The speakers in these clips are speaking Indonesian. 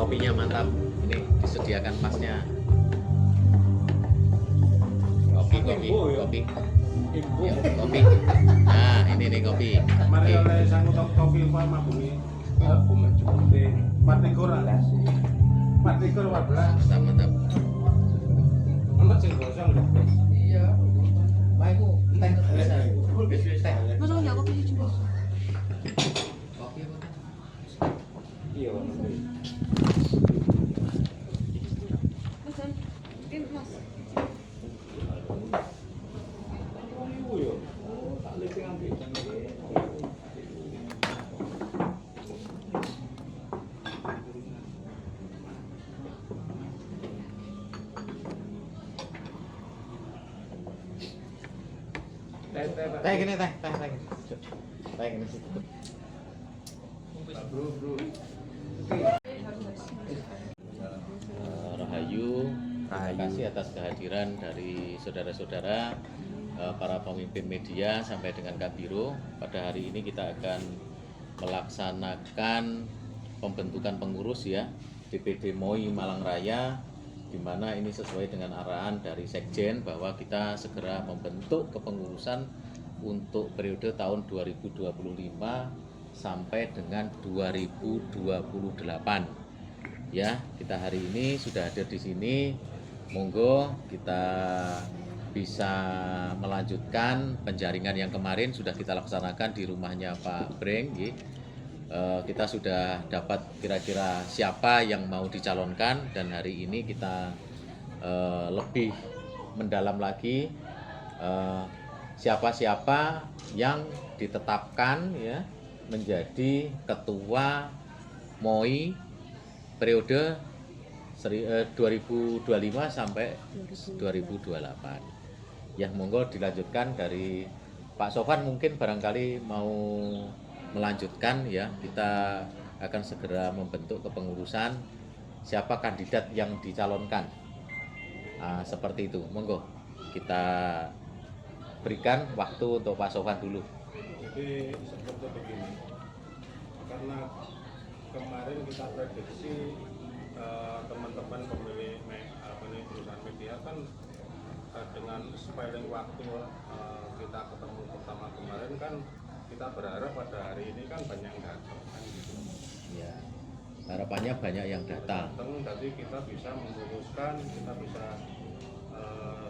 kopinya mantap. Ini disediakan pasnya. Kopi. Ya, kopi. Nah, ini nih kopi. Mari Oke. oleh sangu kopi apa mabungi. Aku mencukupi 4 14. Mantap. Ono sing gosong lho. Iya. Maiku teh bisa. Teh. Mas aku kopi sih cuma. Kopi apa? Iya, ono. Mas kan, ini mas. Teh gini teh. Teh gini sih. Bro. Rahayu, terima kasih atas kehadiran dari saudara-saudara para pemimpin media sampai dengan Kabiro. Pada hari ini kita akan melaksanakan pembentukan pengurus ya DPD MOI Malang Raya, di mana ini sesuai dengan arahan dari Sekjen bahwa kita segera membentuk kepengurusan untuk periode tahun 2025 sampai dengan 2028. Ya, kita hari ini sudah hadir di sini. Monggo kita bisa melanjutkan penjaringan yang kemarin sudah kita laksanakan di rumahnya Pak Breng. Kita sudah dapat kira-kira siapa yang mau dicalonkan, dan hari ini kita lebih mendalam lagi siapa-siapa yang ditetapkan ya menjadi ketua MOI periode 2025 sampai 2028. Ya, monggo dilanjutkan dari Pak Sofan, mungkin barangkali mau melanjutkan ya. Kita akan segera membentuk kepengurusan siapa kandidat yang dicalonkan. Seperti itu. Monggo kita berikan waktu untuk Pak Sofan dulu. Jadi seperti begini, karena kemarin kita prediksi teman-teman pemilik perusahaan media kan dengan sepanjang waktu kita ketemu pertama kemarin kan kita berharap pada hari ini kan banyak yang datang kan gitu. Ya, harapannya banyak yang datang. Jadi kita bisa memutuskan, kita bisa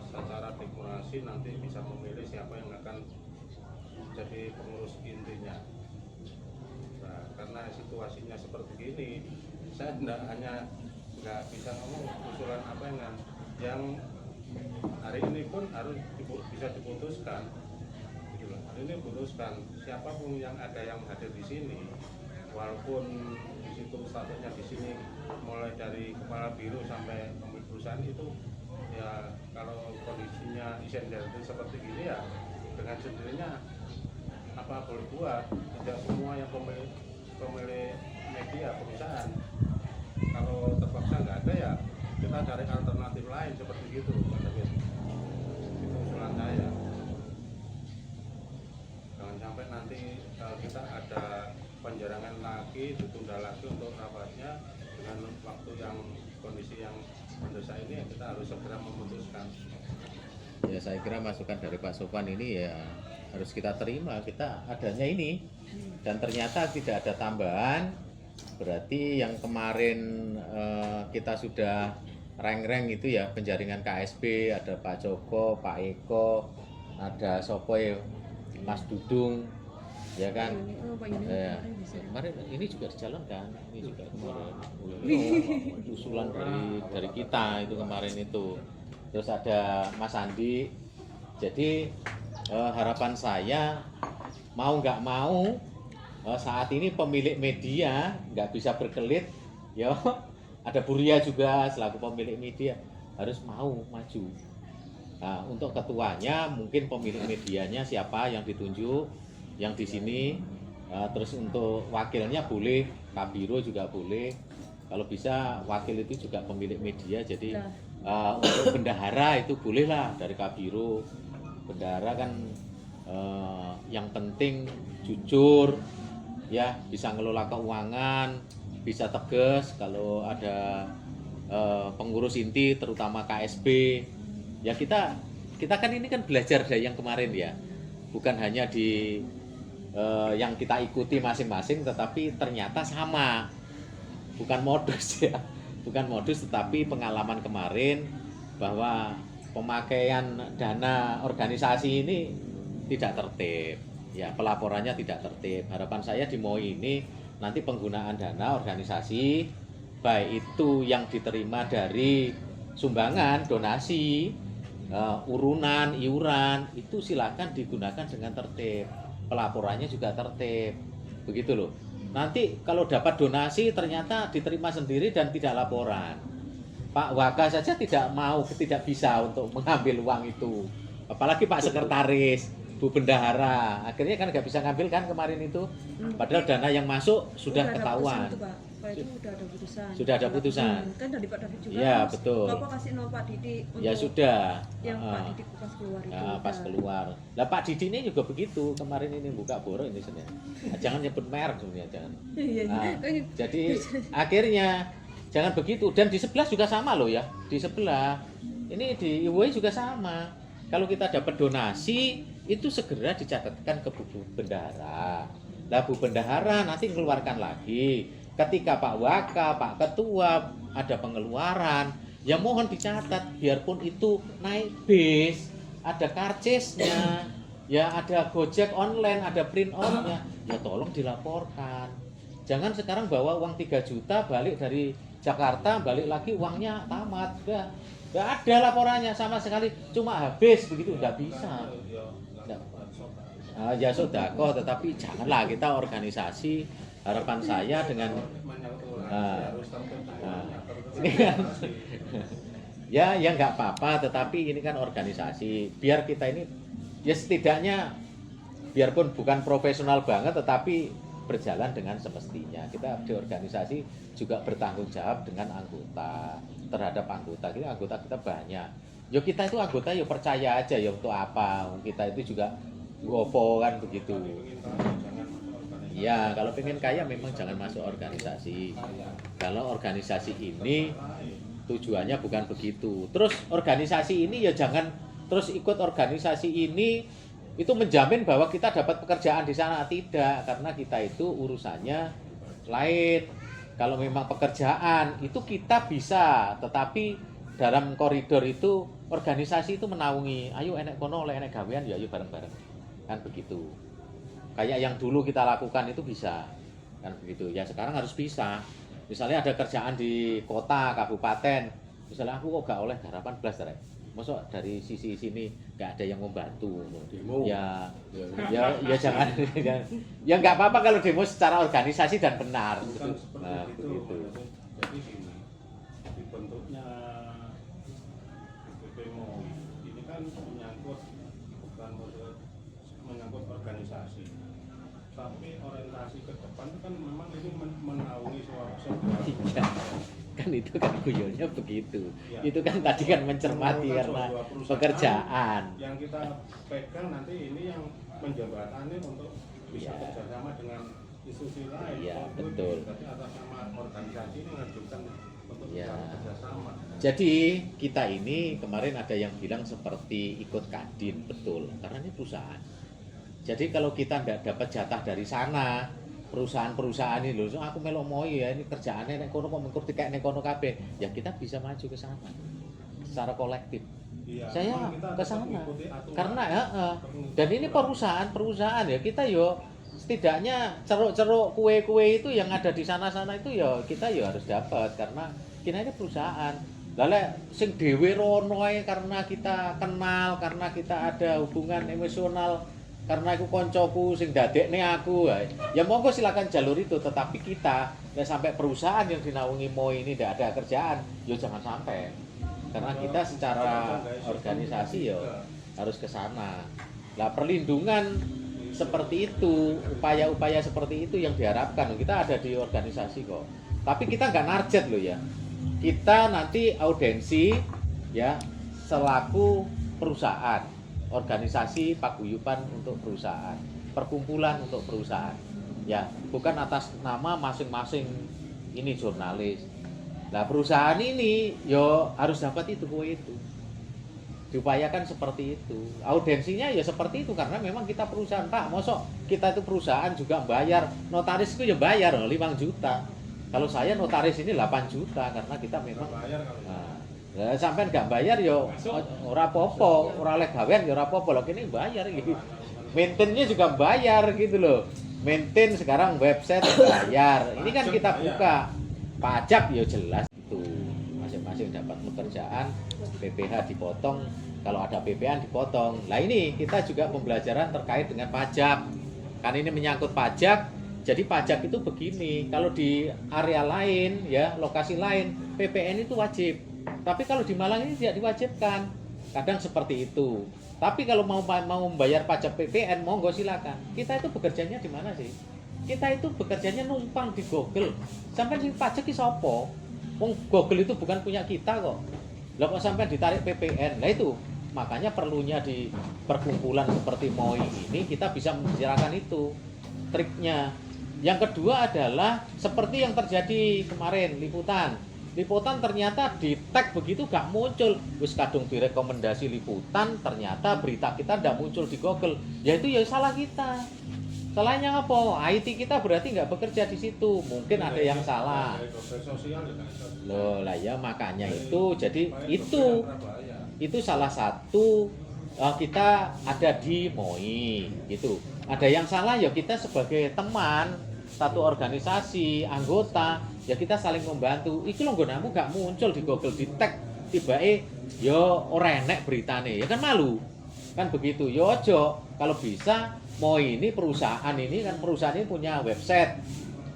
secara dekorasi nanti bisa memilih siapa yang akan jadi pengurus intinya. Nah, karena situasinya seperti ini, saya nggak bisa ngomong usulan apa yang hari ini pun harus bisa diputuskan. Gitu loh. Hari ini putuskan siapapun yang ada yang hadir di sini, walaupun di situ statusnya di sini mulai dari kepala biro sampai pemilik perusahaan itu ya, kalau kondisinya isender seperti ini ya dengan sendirinya apa boleh buat, tidak semua yang pemilik media perusahaan, kalau terpaksa nggak ada ya kita cari alternatif lain seperti gitu Pak David. Itu usulan saya, jangan sampai nanti kita ada penjarangan lagi, ditunda lagi untuk rapatnya dengan waktu yang kondisi yang mendesak ini, kita harus segera memutuskan. Ya, saya kira masukan dari Pak Sofan ini ya harus kita terima, kita adanya ini, dan ternyata tidak ada tambahan. Berarti yang kemarin kita sudah reng-reng itu ya penjaringan KSB, ada Pak Joko, Pak Eko, ada Sopoy, Mas Dudung, ya kan? Ya, kemarin ini juga dicalonkan, ini juga kemarin usulan dari kita itu kemarin itu. Terus ada Mas Andi. Jadi harapan saya mau nggak mau saat ini pemilik media nggak bisa berkelit ya. Ada Buria juga selaku pemilik media harus mau maju. Nah, untuk ketuanya mungkin pemilik medianya siapa yang ditunjuk yang di sini. Terus untuk wakilnya boleh Kabiro juga boleh. Kalau bisa wakil itu juga pemilik media. Jadi untuk bendahara itu bolehlah dari Kabiro. Bendahara kan yang penting jujur, ya bisa ngelola keuangan, bisa tegas kalau ada pengurus inti terutama KSB. Ya kita kan ini kan belajar dari yang kemarin ya, bukan hanya di yang kita ikuti masing-masing, tetapi ternyata sama, bukan modus ya, bukan modus, tetapi pengalaman kemarin bahwa pemakaian dana organisasi ini tidak tertib, ya pelaporannya tidak tertib. Harapan saya di MOI ini nanti penggunaan dana organisasi, baik itu yang diterima dari sumbangan, donasi, urunan, iuran, itu silakan digunakan dengan tertib. Pelaporannya juga tertib, begitu loh. Nanti kalau dapat donasi ternyata diterima sendiri dan tidak laporan, Pak Waka saja tidak bisa untuk mengambil uang itu, apalagi Pak Sekretaris, Bu Bendahara, akhirnya kan nggak bisa ngambil kan kemarin itu, padahal dana yang masuk sudah ketahuan. Pak itu udah ada putusan. Sudah ada putusan. Kan dari Pak David juga. Iya, Mas, betul. Bapak kasih nama Pak Didi untuk Ya sudah. yang Pak Didi pas keluar itu. Ya, pas keluar. Lah Pak Didi ini juga begitu. Kemarin ini buka boro ini sebenarnya. Jangan nyebut merek sebenarnya, jangan. Iya, Nah, iya. jadi akhirnya jangan begitu. Dan di sebelah juga sama loh ya. Di sebelah. Ini di IWI juga sama. Kalau kita dapat donasi itu segera dicatatkan ke Bu Bendahara. Lah Bu Bendahara nanti mengeluarkan lagi. Ketika Pak Waka, Pak Ketua ada pengeluaran, ya mohon dicatat, biarpun itu naik bis, ada karcisnya, ya ada Gojek online, ada print out-nya, ya tolong dilaporkan. Jangan sekarang bawa uang 3 juta balik dari Jakarta, balik lagi uangnya tamat, nggak ada laporannya sama sekali, cuma habis begitu, nggak bisa. Ya sodako, tetapi janganlah kita organisasi. Harapan saya dengan ini kan ya nggak apa-apa, tetapi ini kan organisasi, biar kita ini ya setidaknya biarpun bukan profesional banget tetapi berjalan dengan semestinya. Kita di organisasi juga bertanggung jawab dengan anggota, terhadap anggota kita banyak. Yo kita itu anggota yo percaya aja ya, untuk apa kita itu juga gopo kan begitu. Ya, kalau pengen kaya memang jangan masuk organisasi. Kalau organisasi ini tujuannya bukan begitu. Terus organisasi ini ya jangan terus ikut organisasi ini itu menjamin bahwa kita dapat pekerjaan di sana, tidak, karena kita itu urusannya lain. Kalau memang pekerjaan itu kita bisa, tetapi dalam koridor itu organisasi itu menaungi. Ayo enek kono oleh enek gawean ya ayo bareng-bareng. Kan begitu. Kayak yang dulu kita lakukan itu bisa, kan begitu ya. Sekarang harus bisa. Misalnya ada kerjaan di kota, kabupaten, misalnya aku kok gak oleh garapan blas rek, masuk dari sisi sini gak ada yang membantu, ya jangan ya nggak apa-apa kalau demo secara organisasi dan benar. Bukan Nah, seperti begitu. itu. Jadi gini, dibentuknya DPP MOI ini kan menyangkut bukan menyangkut organisasi, tapi orientasi ke depan itu kan memang ini menaungi sebuah Iya, kan itu kan guyonnya begitu. Ya. Itu kan tadi kan mencermati Menaungi karena sebuah perusahaan pekerjaan. yang kita pegang nanti ini yang menjembatani untuk bisa Ya. bekerjasama dengan institusi lain. Ya, Untuk betul. Jadi atas nama organisasi ini mengajukan untuk Ya. bisa bekerjasama. Jadi kita ini kemarin ada yang bilang seperti ikut Kadin, betul, karena ini perusahaan. Jadi kalau kita tidak dapat jatah dari sana, perusahaan-perusahaan ini loh, so aku melok MOI ya, ini kerjaannya nek kono kok mengkurti kayak nek kono kabeh, ya kita bisa maju ke sana secara kolektif. Iya, Saya memang kita ke tetap sana mengikuti aturan. karena dan ini perusahaan ya, kita yo setidaknya ceruk-ceruk kue-kue itu yang ada di sana-sana itu ya kita yo harus dapat, karena kita ini perusahaan. Lalu sing dhewe rono ae karena kita kenal, karena kita ada hubungan emosional, karena aku koncoku sing dadekne aku, ya monggo silakan jalur itu. Tetapi kita sampai perusahaan yang dinaungi MOI ini tidak ada kerjaan, ya jangan sampai, karena kita secara organisasi ya harus ke sana. Lah perlindungan seperti itu, upaya-upaya seperti itu yang diharapkan. Kita ada di organisasi kok, tapi kita nggak narjet loh ya. Kita nanti audensi ya selaku perusahaan, organisasi paguyuban untuk perusahaan, perkumpulan untuk perusahaan. Ya, bukan atas nama masing-masing ini jurnalis. Nah, perusahaan ini yo harus dapat itu kue itu. Diupayakan seperti itu. Audensinya ya seperti itu karena memang kita perusahaan, Pak. Mosok kita itu perusahaan juga bayar, notaris itu ya bayar 5 juta. Kalau saya notaris ini 8 juta karena kita memang bayar kalau nah, sampai nggak bayar yo ora apa-apa, ora oleh gawean yo ora apa-apa. Lho kene bayar iki. Maintain-nya juga bayar gitu loh. Maintain sekarang website bayar. Ini kan kita buka. Pajak ya jelas itu. Masing-masing dapat pekerjaan, PPh dipotong, kalau ada PPN dipotong. Nah ini kita juga pembelajaran terkait dengan pajak. Kan ini menyangkut pajak. Jadi pajak itu begini, kalau di area lain ya, lokasi lain, PPN itu wajib. Tapi kalau di Malang ini tidak diwajibkan. Kadang seperti itu. Tapi kalau mau membayar pajak PPN, monggo silakan. Kita itu bekerjanya di mana sih? Kita itu bekerjanya numpang di Google. Sampai sing pajak ki sapa? Wong Google itu bukan punya kita kok. Lah kok sampai ditarik PPN. Nah itu makanya perlunya di perkumpulan seperti MOI ini kita bisa membicarakan itu triknya. Yang kedua adalah seperti yang terjadi kemarin liputan. Liputan ternyata di tag begitu gak muncul. Wis kadung direkomendasi liputan, ternyata berita kita tidak muncul di Google. Ya itu ya salah kita. Salahnya apa? IT kita berarti nggak bekerja di situ. Mungkin ada yang salah. Loh lah ya makanya itu. Jadi itu salah satu kita ada di MOI gitu. Ada yang salah ya kita sebagai teman satu organisasi anggota ya kita saling membantu. Iki lho nggonamu gak muncul di Google di tag tibake yo ora enek beritane. Ya kan malu. Kan begitu. Yo ojo kalau bisa MOI ini perusahaan ini kan perusahaan ini punya website.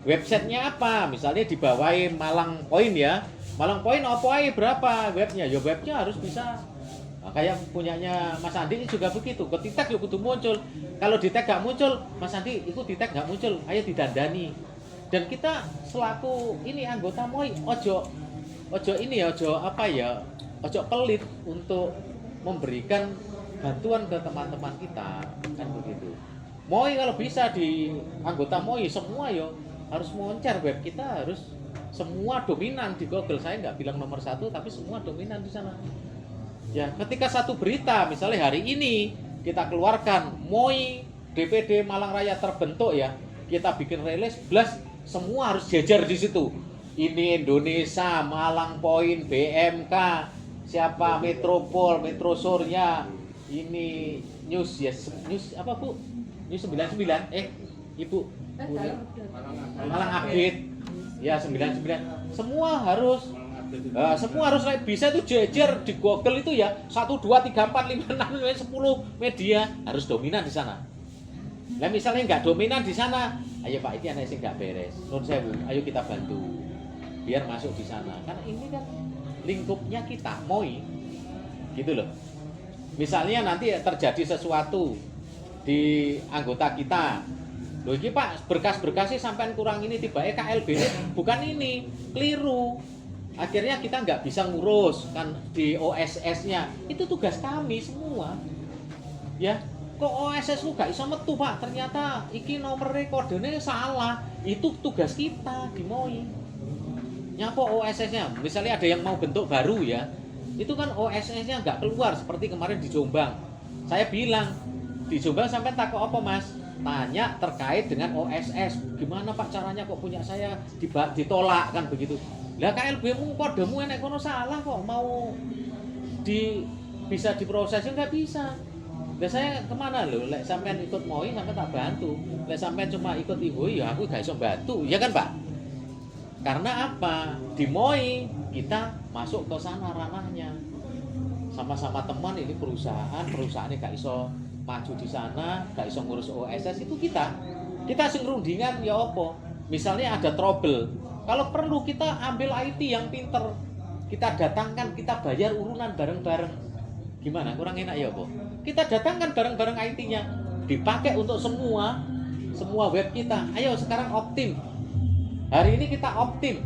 Websitenya apa? Misalnya dibawain Malang Point ya. Malang Point apa aja berapa webnya? Ya webnya harus bisa. Nah, kayak punyanya Mas Andi ini juga begitu. Ke tag ya kudu muncul. Kalau di tag gak muncul, Mas Andi itu di tag gak muncul. Ayo didandani. Dan kita selaku ini anggota MOI ojo ini ya, ojo pelit untuk memberikan bantuan ke teman-teman kita kan begitu. MOI kalau bisa di anggota MOI semua yo harus moncer web kita harus semua dominan di Google. Saya nggak bilang nomor 1 tapi semua dominan di sana. Ya ketika satu berita misalnya hari ini kita keluarkan MOI DPD Malang Raya terbentuk ya, kita bikin rilis blast semua harus jejer di situ. Ini Indonesia, Malang Point, BMK, siapa Metropol, Metro Surya, ini news ya, news apa Bu? News 99 Ibu Malang Update ya 99 semua harus bisa itu jejer di Google itu ya 1 2 3 4 5 6 10 media harus dominan di sana. Nah misalnya nggak dominan di sana, ayo Pak ini anak sih nggak beres, nun sewu, ayo kita bantu biar masuk di sana. Karena ini kan lingkupnya kita MOI, gitu loh. Misalnya nanti terjadi sesuatu di anggota kita, loh ini Pak berkas-berkasnya sampai kurang ini tiba-tiba KLB bukan ini, keliru. Akhirnya kita nggak bisa ngurus kan di OSS-nya. Itu tugas kami semua. Ya, kok OSS lu gak bisa metu Pak? Ternyata iki nomornya kodenya salah. Itu tugas kita di MOI. Nyapa OSS-nya? Misalnya ada yang mau bentuk baru ya. Itu kan OSS-nya nggak keluar seperti kemarin di Jombang. Saya bilang di Jombang sampai takut apa Mas? Tanya terkait dengan OSS. Gimana Pak caranya kok punya saya ditolak kan begitu. Lah KLB-mu kodemu enek kono salah kok mau bisa diprosesnya nggak bisa. Lah saya kemana lho? Lek sampean ikut MOI sampean tak bantu. Lek sampean cuma ikut ibu ya aku gak iso bantu. Ya kan Pak? Karena apa? Di MOI kita masuk ke sana ranahnya. Sama-sama teman ini perusahaannya gak iso maju di sana, gak iso ngurus OSS itu kita sing rundingan ya apa? Misalnya ada trouble. Kalau perlu kita ambil IT yang pinter, kita datangkan, kita bayar urunan bareng-bareng. Gimana? Kurang enak ya apa? Kita datangkan bareng-bareng IT-nya, dipakai untuk semua web kita. Ayo sekarang Optim. Hari ini kita Optim.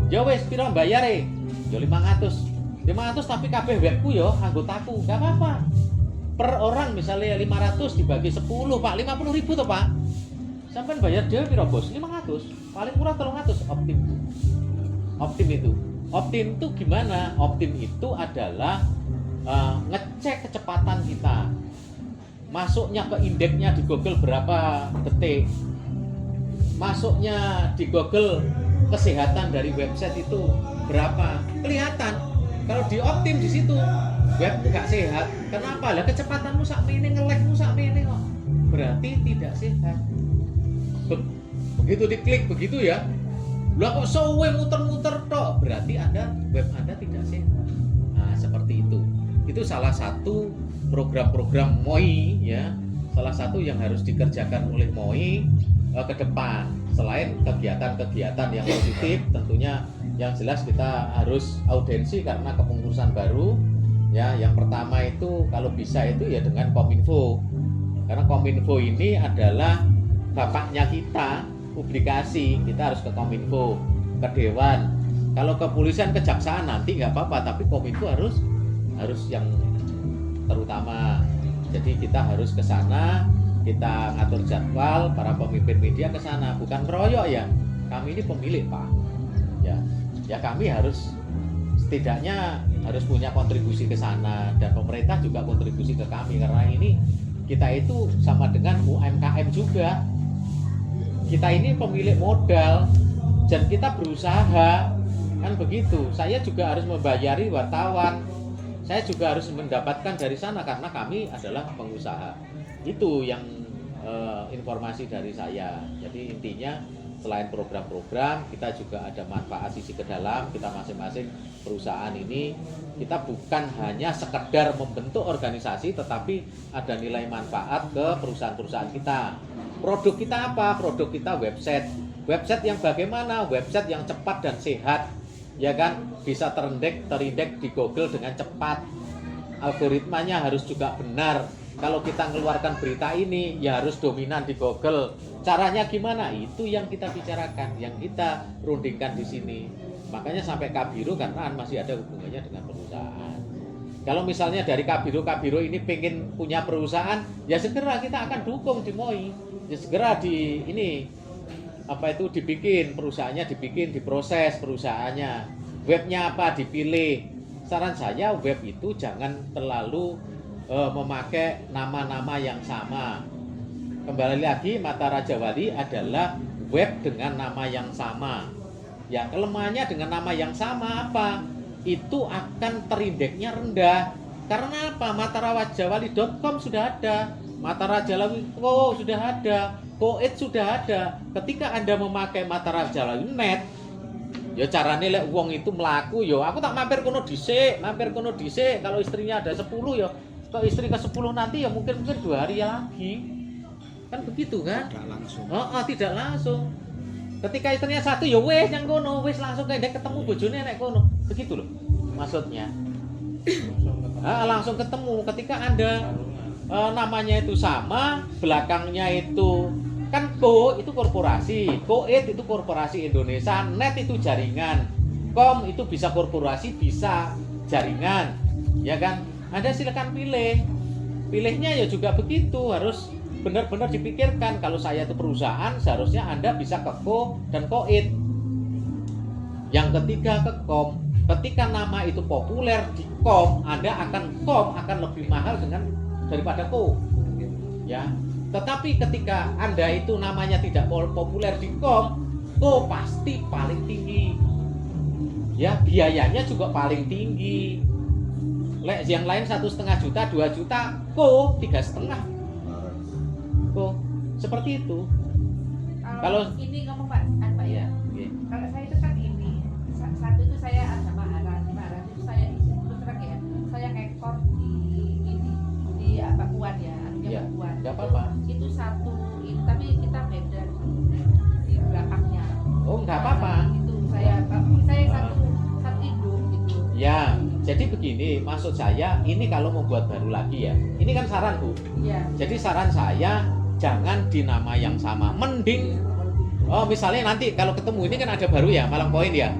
Ya wes piro bayare? Ya 500 tapi kabeh webku ya anggotaku. Enggak apa-apa. Per orang misalnya 500 dibagi 10, Pak. 50.000 toh, Pak. Sampai bayar dhewe piro bos? 500. Paling murah 300 Optim. Optim itu. Optim itu gimana? Optim itu adalah ngecek kecepatan kita. Masuknya ke indeksnya di Google berapa detik. Masuknya di Google kesehatan dari website itu berapa? Kelihatan. Kalau di Optim di situ web nggak sehat. Kenapa? Lah kecepatanmu sakmene, nge-lag-mu sakmene kok. Berarti tidak sehat. Begitu diklik begitu ya. Lah kok sowe muter-muter tok, berarti web Anda tidak sehat. Nah, seperti itu. Itu salah satu program-program MOI ya. Salah satu yang harus dikerjakan oleh MOI ke depan. Selain kegiatan-kegiatan yang positif, tentunya yang jelas kita harus audiensi karena kepengurusan baru. Ya, yang pertama itu kalau bisa itu ya dengan Kominfo. Karena Kominfo ini adalah bapaknya kita, publikasi, kita harus ke Kominfo, ke Dewan. Kalau kepolisian, kejaksaan nanti nggak apa-apa, tapi Kominfo harus yang terutama. Jadi kita harus ke sana, kita ngatur jadwal, para pemimpin media ke sana, bukan keroyok ya. Kami ini pemilik Pak. Ya kami harus setidaknya harus punya kontribusi ke sana dan pemerintah juga kontribusi ke kami karena ini kita itu sama dengan UMKM juga. Kita ini pemilik modal dan kita berusaha kan begitu. Saya juga harus membayari wartawan, saya juga harus mendapatkan dari sana karena kami adalah pengusaha. Itu yang informasi dari saya. Jadi intinya selain program-program, kita juga ada manfaat sisi ke dalam. Kita masing-masing perusahaan ini kita bukan hanya sekedar membentuk organisasi, tetapi ada nilai manfaat ke perusahaan-perusahaan kita. Produk kita apa? Produk kita website. Website yang bagaimana? Website yang cepat dan sehat, ya kan? Bisa terindeks di Google dengan cepat. Algoritmanya harus juga benar. Kalau kita mengeluarkan berita ini, ya harus dominan di Google. Caranya gimana? Itu yang kita bicarakan, yang kita rundingkan di sini. Makanya sampai Kabiro karena masih ada hubungannya dengan perusahaan. Kalau misalnya dari Kabiro ini pengen punya perusahaan, ya segera kita akan dukung di MOI. Ya segera dibikin perusahaannya, diproses perusahaannya. Webnya apa dipilih. Saran saya web itu jangan terlalu memakai nama-nama yang sama. Kembali lagi, Mata Raja Wali adalah web dengan nama yang sama. Ya, kelemahannya dengan nama yang sama apa? Itu akan terindeksnya rendah. Karena apa? matarawajawali.com sudah ada, Matarajawali sudah ada, Koit sudah ada. Ketika Anda memakai Matarajawali.net, ya carane lek wong itu melaku, ya aku tak mampir kono dhisik. Kalau istrinya ada 10 ya kalau istri ke 10 nanti ya mungkin 2 hari lagi. Kan begitu kan? Tidak langsung. Tidak langsung. Ketika istrinya 1 ya wis nang kono, wis langsung kendek ketemu bojone nek kono. Begitu loh maksudnya. Langsung ketemu. Ketika Anda namanya itu sama, belakangnya itu kan Ko itu korporasi, Koit itu korporasi Indonesia, Net itu jaringan, Kom itu bisa korporasi, bisa jaringan, ya kan? Anda silakan pilih. Pilihnya ya juga begitu, harus benar-benar dipikirkan. Kalau saya itu perusahaan, seharusnya Anda bisa ke Ko dan Koit. Yang ketiga ke Kom. Ketika nama itu populer di Kom, Kom akan lebih mahal daripada Ko. Ya. Tetapi ketika Anda itu namanya tidak populer di Kom, Ko pasti paling tinggi. Ya, biayanya juga paling tinggi. Lek yang lain 1,5 juta, 2 juta, Ko 3,5. Ko seperti itu. Kalau ini ngomong Pak ya. Kalau saya itu kan ini satu itu saya ada maharan itu saya terus terang ya. Saya ekor di Pakuan ya, Ya, Pakuan. nggak apa-apa. Itu satu tapi kita beda di belakangnya. Oh, nggak apa-apa. Itu saya satu induk gitu. Ya, jadi begini, maksud saya ini kalau membuat baru lagi ya. Ini kan saran Bu. Ya. Jadi saran saya jangan di nama yang sama. Mending misalnya nanti kalau ketemu ini kan ada baru ya, Malang Point ya.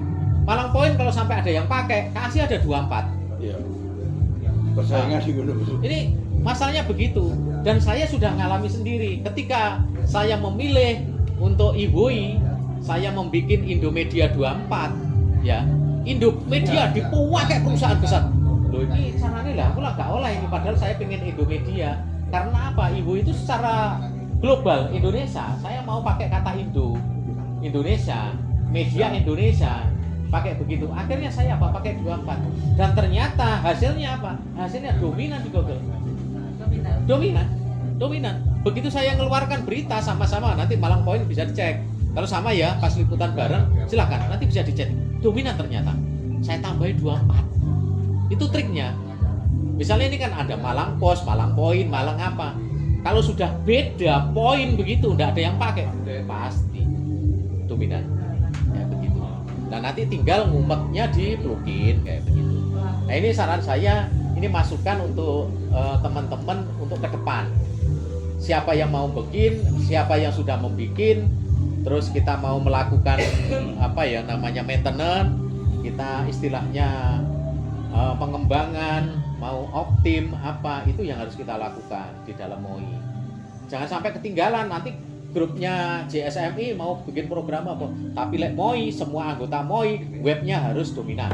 Malang Point kalau sampai ada yang pakai, kasih ada 24. Iya. Persaingan di gunung. Ini Masalahnya begitu. Dan saya sudah ngalami sendiri. Ketika saya memilih untuk IWOI, saya membuat Indomedia 24, ya. Indomedia dipakai perusahaan besar. Loh ini caranya lah, aku lah gak olah ini. Padahal saya pengen Indomedia. Karena apa? IWOI itu secara global Indonesia. Saya mau pakai kata Indo, Indonesia, media Indonesia. Pakai begitu. Akhirnya saya apa? Pakai 24. Dan ternyata hasilnya apa? Hasilnya dominan di Google. Dominan. Begitu saya mengeluarkan berita sama-sama, nanti Malang Point bisa dicek. Kalau sama ya, pas liputan bareng, silakan. Nanti bisa dicek. Dominan ternyata. Saya tambahin 24. Itu triknya. Misalnya ini kan ada Malang Post, Malang Point, Malang apa. Kalau sudah beda poin begitu, tidak ada yang pakai, pasti dominan. Ya begitu. Dan nanti tinggal ngumpetnya di plugin kayak begitu. Nah ini saran saya, ini masukan untuk teman-teman untuk ke depan. Siapa yang mau bikin, siapa yang sudah membikin, terus kita mau melakukan apa ya namanya maintenance, kita istilahnya pengembangan, mau optim apa itu yang harus kita lakukan di dalam MOI. Jangan sampai ketinggalan nanti grupnya JSMI mau bikin program apa, tapi MOI semua anggota MOI webnya harus dominan.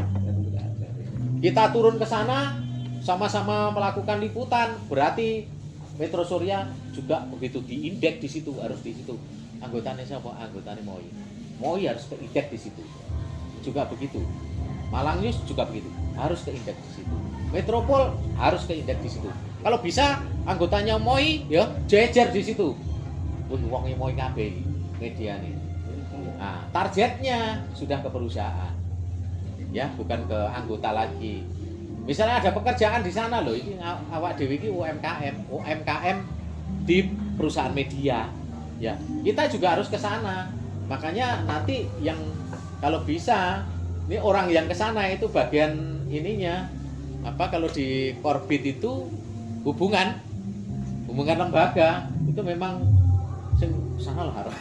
Kita turun ke sana sama-sama melakukan liputan, berarti Metro Surya juga begitu diindeks di situ, harus di situ. Anggotanya siapa? Anggotanya MOI. MOI harus keindeks di situ. Juga begitu. Malang News juga begitu, harus keindeks di situ. Metropol harus keindeks di situ. Kalau bisa anggotanya MOI ya jejer di situ. Wong MOI kabeh media nih. Nah, targetnya sudah ke perusahaan. Ya, bukan ke anggota lagi. Misalnya ada pekerjaan di sana loh, ini awak dewi ini UMKM di perusahaan media. Ya, kita juga harus ke sana. Makanya nanti yang kalau bisa ini orang yang ke sana itu bagian ininya apa kalau di Korbit itu hubungan lembaga itu memang sana lah harus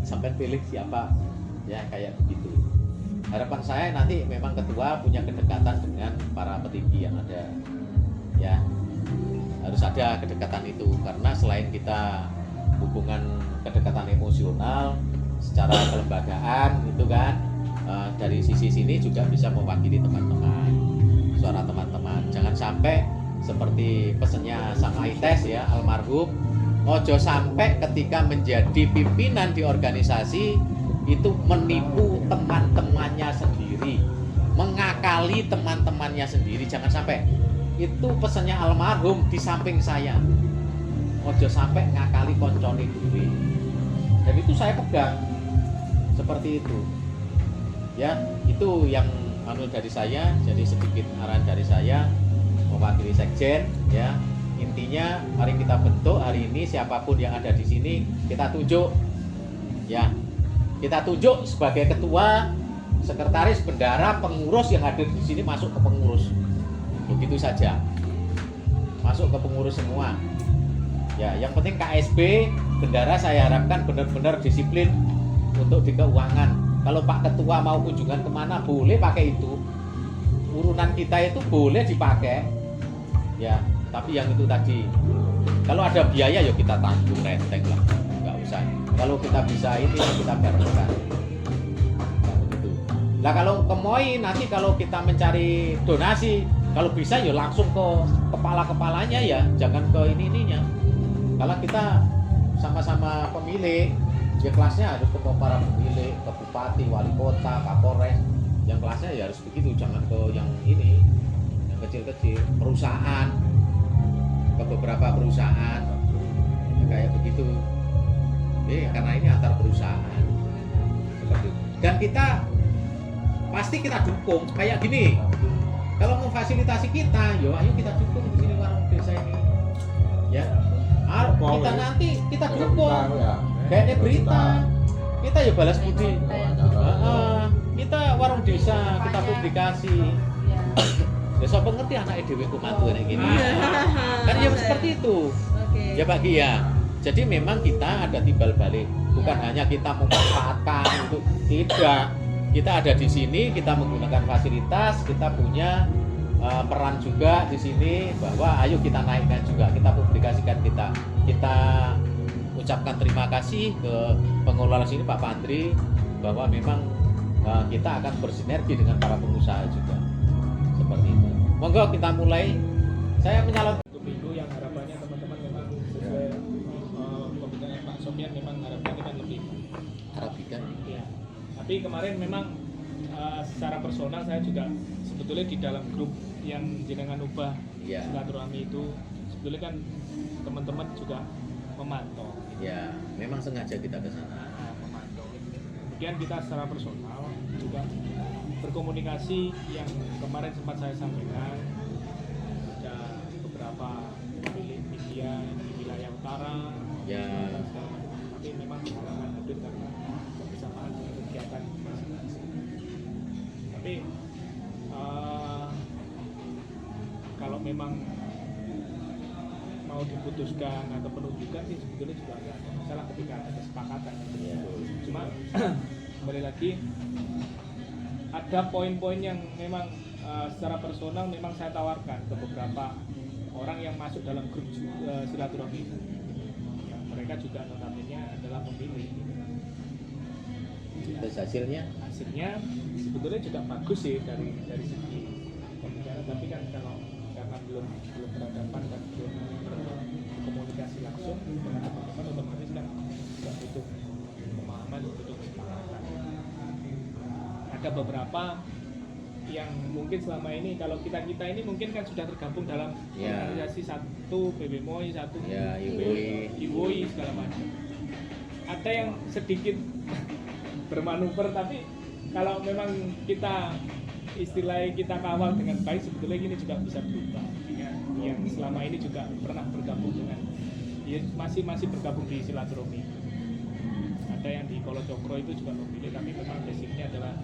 sampai pilih siapa ya kayak begitu. Harapan saya nanti memang ketua punya kedekatan dengan para petinggi yang ada, ya harus ada kedekatan itu karena selain kita hubungan kedekatan emosional secara kelembagaan itu kan dari sisi sini juga bisa mewakili teman-teman, suara teman-teman. Jangan sampai seperti pesannya Sang Aites ya almarhum, ojo sampai ketika menjadi pimpinan di organisasi itu menipu teman-temannya sendiri, mengakali teman-temannya sendiri. Jangan sampai. Itu pesannya almarhum di samping saya. Ojo sampai ngakali koncone dhewe. Dan itu saya pegang seperti itu. Ya, itu yang dari saya. Jadi sedikit arahan dari saya mewakili sekjen. Ya, intinya mari kita bentuk hari ini siapapun yang ada di sini kita tunjuk. Ya. Kita tunjuk sebagai ketua, sekretaris, bendara, pengurus yang hadir di sini masuk ke pengurus. Begitu saja. Masuk ke pengurus semua. Ya, yang penting KSB, bendara saya harapkan benar-benar disiplin untuk di keuangan. Kalau Pak Ketua mau kunjungan kemana boleh pakai itu. Urunan kita itu boleh dipakai. Ya, tapi yang itu tadi. Kalau ada biaya ya kita tanggung renteng lah. Enggak usah. Kalau kita bisa ini kita barengkan. Nah, begitu. Nah kalau ke MOI nanti kalau kita mencari donasi, kalau bisa ya langsung ke kepala-kepalanya ya, jangan ke ininya. Kalau kita sama-sama pemilik, ya kelasnya harus ke para pemilik, ke bupati, wali kota, kapolres. Yang kelasnya ya harus begitu, jangan ke yang ini, yang kecil-kecil, perusahaan, ke beberapa perusahaan, ya, kayak begitu. Karena ini antar perusahaan seperti itu. Dan kita pasti kita dukung kayak gini. Kalau memfasilitasi kita, yo ayo kita dukung di sini warung desa ini. Ya, kita nanti kita dukung. Kayaknya berita, kita ya balas budi. Kita warung desa kita publikasi. Ya siapa ngerti anak dhewe ku mantu kayak gini. Kan ya seperti itu. Ya Pak Ki ya. Jadi memang kita ada timbal balik, bukan hanya kita memanfaatkan untuk tidak. Kita ada di sini, kita menggunakan fasilitas, kita punya peran juga di sini bahwa ayo kita naikkan juga, kita publikasikan, kita ucapkan terima kasih ke pengelola sini Pak Pandri bahwa memang kita akan bersinergi dengan para pengusaha juga seperti itu. Monggo kita mulai. Saya menyalon minggu yang harapannya teman-teman memang sesuai pembinaan Pak Sofian, memang harapannya kan lebih Arabikan. ya. Tapi kemarin memang secara personal saya juga sebetulnya di dalam grup yang jenengan ubah Ya. silaturahmi itu sebetulnya kan teman-teman juga memantau. Ya, memang sengaja kita ke sana. Memantau. Kemudian kita secara personal juga berkomunikasi yang kemarin sempat saya sampaikan, ada beberapa pemilik media di wilayah utara, Ya. tapi memang halangan hadir karena kebersamaan dengan kegiatan masing-masing. Tapi kalau memang mau diputuskan atau penunjukan sih sebetulnya juga nggak ada masalah ketika ada kesepakatan. Ya. Cuma kembali lagi ada poin-poin yang memang secara personal memang saya tawarkan ke beberapa orang yang masuk dalam grup silaturahmi yang mereka juga notabene adalah pemilih. Terus hasilnya? Hasilnya sebetulnya juga bagus sih dari segi pembicaraan, tapi kan kalau karena belum berhadapan dan belum komunikasi langsung dengan teman-teman, otomatis kan juga butuh pemahaman, butuh kesepakatan. Ada beberapa yang mungkin selama ini kalau kita ini mungkin kan sudah tergabung dalam Ya. organisasi satu PBMOI, satu Ya, IWOI segala macam. Ada yang sedikit bermanuver, tapi kalau memang kita istilahnya kita kawal dengan baik, sebetulnya ini juga bisa berubah. Yang selama ini juga pernah bergabung dengan, ya masih bergabung di silaturahmi. Ada yang di Kolo Cokro itu juga memilih, tapi memang basicnya adalah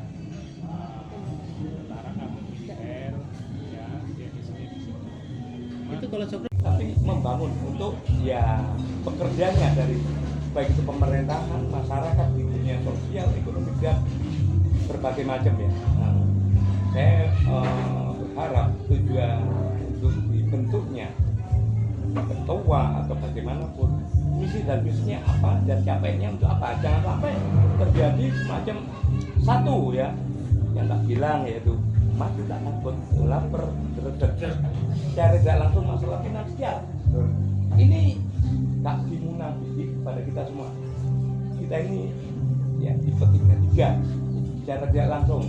tentara militer, ya dia di sini. Itu kalau coklat Tapi membangun untuk ya pekerjanya dari baik itu pemerintahan, masyarakat di dunia sosial, ekonomi dan berbagai macam ya. Nah, saya berharap tujuan untuk dibentuknya ketua atau bagaimanapun misi dan visinya apa dan capainya untuk apa, jangan sampai terjadi semacam satu ya yang tak bilang yaitu maju tak takut lapar derdek secara tidak langsung masalah finansial ini tak dimunafiki kepada kita semua. Kita ini ya tipe 3 secara tidak langsung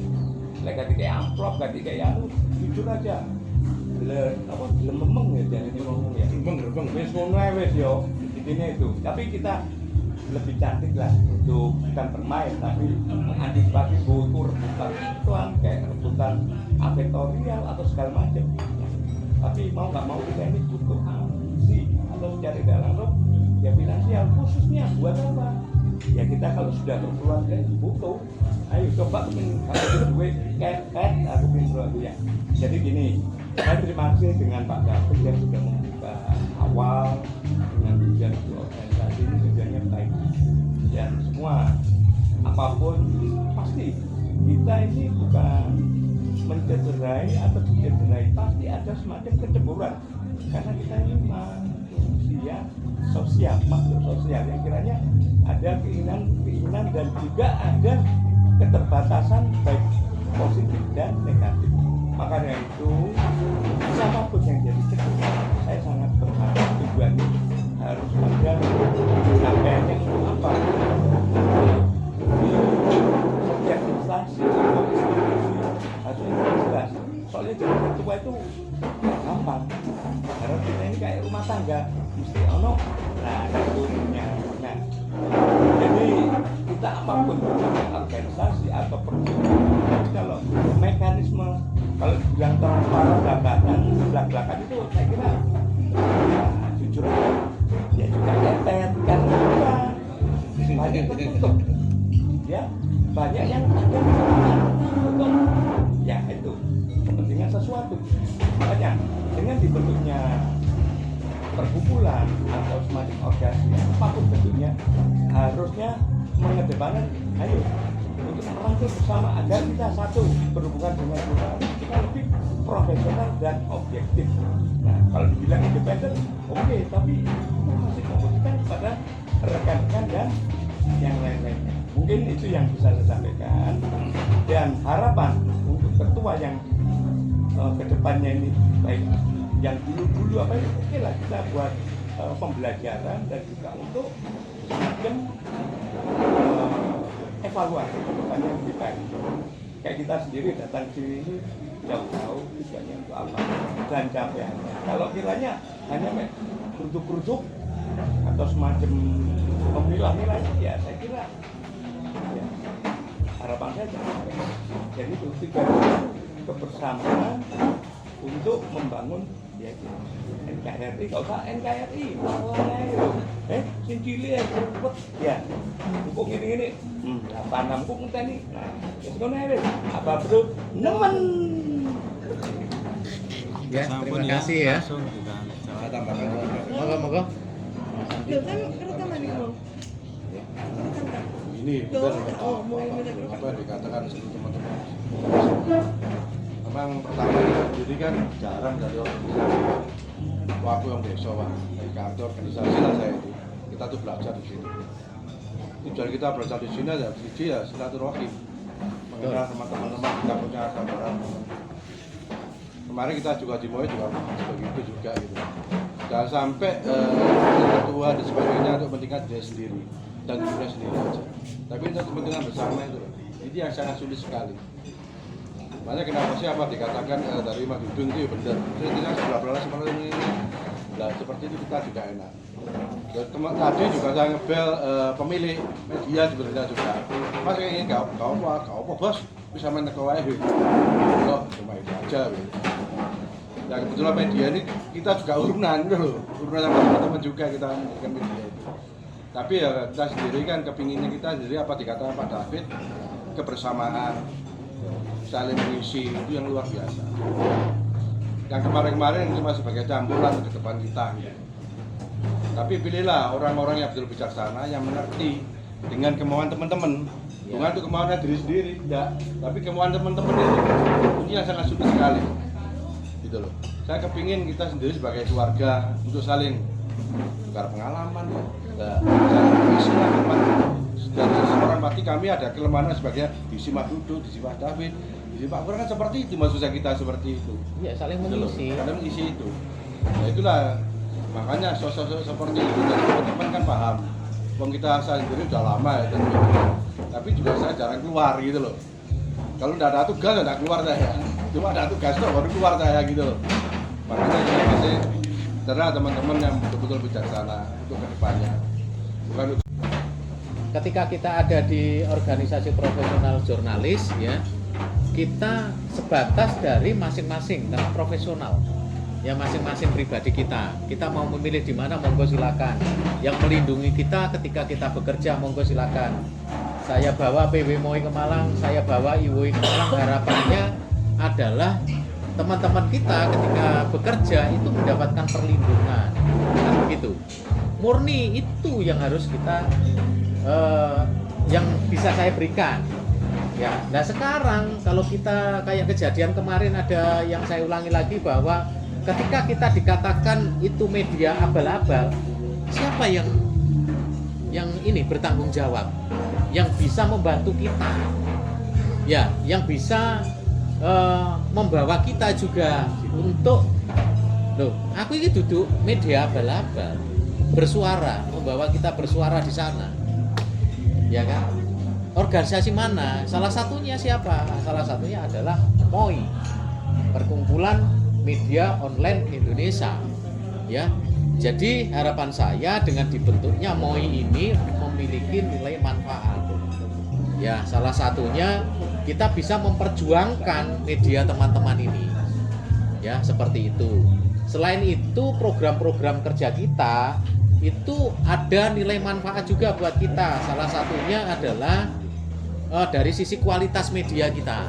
lagi kayak amplop kayak anu jujur aja belum memeng ya jangan ngomong ya gerbang wis ngono ae wis yo intinya itu. Tapi kita lebih cantik lah untuk bukan bermain tapi mengantisipasi butuh rebutan iklan kayak rebutan avektorial atau segala macam. Tapi mau nggak mau kita ini butuh ambisi atau secara tidak langsung ya finansial, khususnya buat apa ya kita kalau sudah berkeluarga butuh. Ayo coba kalau duit kayak aku pinter ya. Jadi gini, saya terima kasih dengan Pak David yang sudah membuka awal dengan tujuan itu organisasi ini tujuannya baik dan semua apapun pasti kita ini bukan mencederai atau dicederai, pasti ada semacam kecemburuan karena kita ini manusia sosial, makhluk sosial yang kiranya ada keinginan dan juga ada keterbatasan baik positif dan negatif. Makanya itu siapapun yang jadi ketua, saya sangat berharap tujuannya harus ada capaiannya untuk apa? Setiap instansi atau institusi harus jelas. Soalnya jadi ketua itu gampang. Karena kita ini kayak rumah tangga, mesti ono. Nah, itu punya. Nah, jadi kita apapun organisasi atau perkumpulan, kalau mekanisme kalau dibilang transparan belak-belakan itu saya kira ya, jujur aja ya juga ketet karena apa banyak tertutup ya banyak yang ada untuk ya itu kepentingan sesuatu. Makanya dengan dibentuknya perkumpulan atau semacam organisasi apapun bentuknya harusnya mengedepankan ayo untuk merangkul bersama agar kita satu berhubungan dengan perusahaan kita harusnya lebih profesional dan objektif. Nah, kalau dibilang independen, oke, tapi kita masih membutuhkan kepada rekan-rekan dan yang lain-lainnya. Mungkin itu yang bisa saya sampaikan, dan harapan untuk ketua yang kedepannya ini, baik yang dulu apa ya, oke lah kita buat pembelajaran dan juga untuk semacam evaluasi kedepannya yang lebih baik. Kayak kita sendiri datang sini ini jauh-jauh tujuannya untuk apa dan capaiannya. Kalau kiranya hanya keruduk-keruduk atau semacam memilah-milah, ya saya kira ya, harapan saya jangan. Jadi itu tujuan kebersamaan untuk membangun ya NKRI, kalau usah NKRI, Sincili ya, cepet ya, kok gini-gini, tanam kok ngenteni, nah, sebenarnya apa bro, nemen. Ya, terima kasih ya. Moga-moga. Loh, kan rekaman ini mau. Ini Loh, benar oh, mau yang minta apa yang dikatakan sama teman-teman. Memang pertama jadi kan jarang dari organisasi. Waktu yang besok Pak, dari kantor organisasi lah saya itu. Kita tuh belajar di sini. Tujuan kita belajar di sini ya, siji ya silaturahim. Mengenal sama teman-teman kita punya saudara. Kemarin kita juga di Moy juga begitu juga gitu. Jangan sampai ketua dan sebagainya untuk kepentingan dia sendiri dan dirinya sendiri aja. Tapi untuk kepentingan bersama itu, ini yang sangat sulit sekali. Makanya kenapa sih apa dikatakan dari Mas Dudung itu ya benar. Kita sudah berlalu seperti ini. Nah seperti itu kita juga enak. Tadi juga saya ngebel pemilik media sebenarnya juga. Mas ingin kau apa bos bisa main kau aja. Kok cuma itu aja. Ya kebetulan media ini kita juga urunan loh. Urunan sama teman-teman juga kita kan media itu. Tapi ya kita sendiri kan kepinginnya kita sendiri apa dikatakan Pak David, kebersamaan, saling mengisi itu yang luar biasa. Yang kemarin-kemarin cuma sebagai campuran ke depan kita gitu. Tapi pilihlah orang-orang yang betul bijaksana, yang mengerti dengan kemauan teman-teman. Bukan untuk kemauan diri sendiri, tidak. Tapi kemauan teman-teman ini yang sangat sulit sekali. Gitu loh. Saya kepingin kita sendiri sebagai keluarga untuk saling tukar pengalaman. Saling mengisi lah dari seseorang pasti kami ada kelemahan sebagai di Pak Dudung, di Pak David, di Pak Pur kan seperti itu maksudnya kita seperti itu. Iya, saling mengisi. Saling mengisi itu. Nah itulah makanya sosok-sosok seperti itu dari teman-teman kan paham. Wong kita saya sendiri udah lama ya tentu. Tapi juga saya jarang keluar gitu loh. Kalau tidak ada tugas tidak keluar saya. Cuma ada tugas tuh baru keluar saya gitu loh. Makanya saya masih terang teman-teman yang betul-betul bijaksana untuk kedepannya. Bukan Ketika kita ada di organisasi profesional jurnalis ya, kita sebatas dari masing-masing karena profesional. Ya masing-masing pribadi kita mau memilih di mana monggo silakan. Yang melindungi kita ketika kita bekerja monggo silakan. Saya bawa PW Moy ke Malang, saya bawa IWOI ke Malang, harapannya adalah teman-teman kita ketika bekerja itu mendapatkan perlindungan. Kan begitu. Murni itu yang harus kita yang bisa saya berikan. Ya, nah sekarang kalau kita kayak kejadian kemarin ada yang saya ulangi lagi bahwa ketika kita dikatakan itu media abal-abal, siapa yang ini bertanggung jawab, yang bisa membantu kita, ya, yang bisa membawa kita juga untuk, loh, aku ini duduk media abal-abal, bersuara, membawa kita bersuara di sana, ya kan? Organisasi mana? Salah satunya siapa? Salah satunya adalah MOI, Perkumpulan Media Online Indonesia. Ya, jadi harapan saya dengan dibentuknya MOI ini memiliki nilai manfaat. Ya, salah satunya kita bisa memperjuangkan media teman-teman ini. Ya, seperti itu. Selain itu, program-program kerja kita itu ada nilai manfaat juga buat kita. Salah satunya adalah dari sisi kualitas media kita,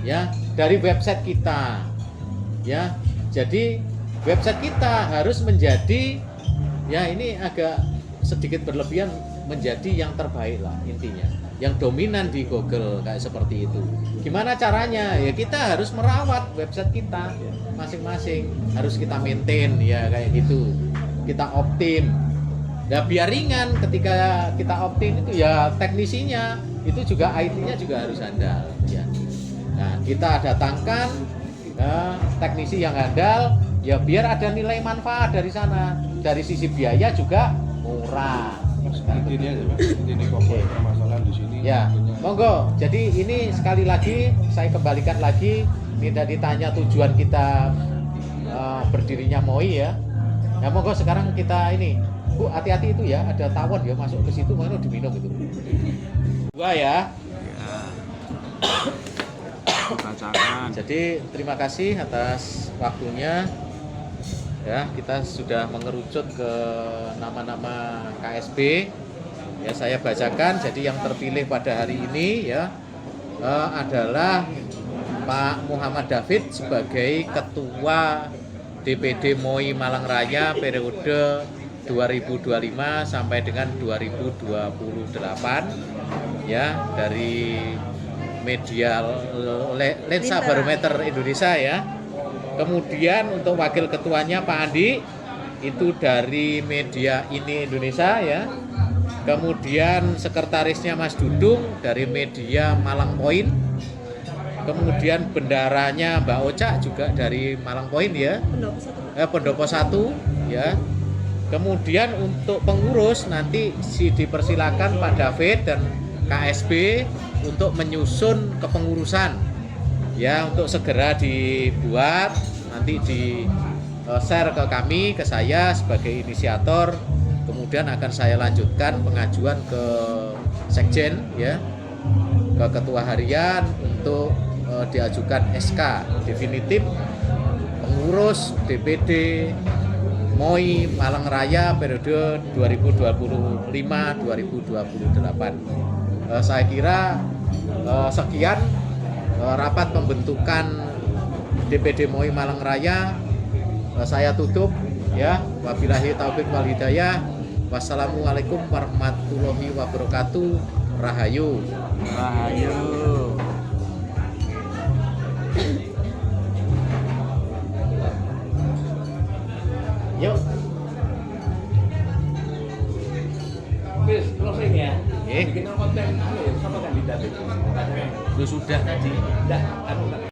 ya, dari website kita, ya. Jadi website kita harus menjadi, ya ini agak sedikit berlebihan, menjadi yang terbaik lah intinya. yang dominan di Google kayak seperti itu. Gimana caranya? Ya kita harus merawat website kita masing-masing, harus kita maintain ya kayak gitu. Kita optim. Ya biar ringan ketika kita optim itu ya teknisinya itu juga IT-nya juga harus handal ya. Nah, kita datangkan teknisi yang handal ya biar ada nilai manfaat dari sana. Dari sisi biaya juga murah. Intinya ya Pak, intinya pokok permasalahan di sini. Ya, monggo. Jadi ini sekali lagi saya kembalikan lagi, tidak ditanya tujuan kita berdirinya MOI ya. Ya monggo sekarang kita ini, Bu hati-hati itu ya, ada tawon ya masuk ke situ, mana diminum itu. Dua ya. Bacakan. Jadi terima kasih atas waktunya. Ya, kita sudah mengerucut ke nama-nama KSB. Ya, saya bacakan. Jadi yang terpilih pada hari ini ya adalah Pak Muhammad David sebagai Ketua DPD MOI Malang Raya periode 2025 sampai dengan 2028 ya dari media Lensa Barometer Indonesia ya. Kemudian untuk wakil ketuanya Pak Andi itu dari media Ini Indonesia ya. Kemudian sekretarisnya Mas Dudung dari media Malang Point. Kemudian bendaranya Mbak Oca juga dari Malang Point ya. Pendopo 1 ya. Kemudian untuk pengurus nanti dipersilakan Pak David dan KSB untuk menyusun kepengurusan. Ya, untuk segera dibuat nanti di share ke kami, ke saya sebagai inisiator. Kemudian akan saya lanjutkan pengajuan ke sekjen ya, ke ketua harian untuk diajukan SK definitif pengurus DPD MOI Malang Raya periode 2025-2028. Saya kira sekian rapat pembentukan DPD MOI Malang Raya. Saya tutup ya. Wabillahi taufik wal hidayah. Wassalamualaikum warahmatullahi wabarakatuh. Rahayu. Rahayu. Yuk. Wis, closing ya. Oke. Bikin konten sama kandidat itu. Lu sudah tadi. Enggak, anu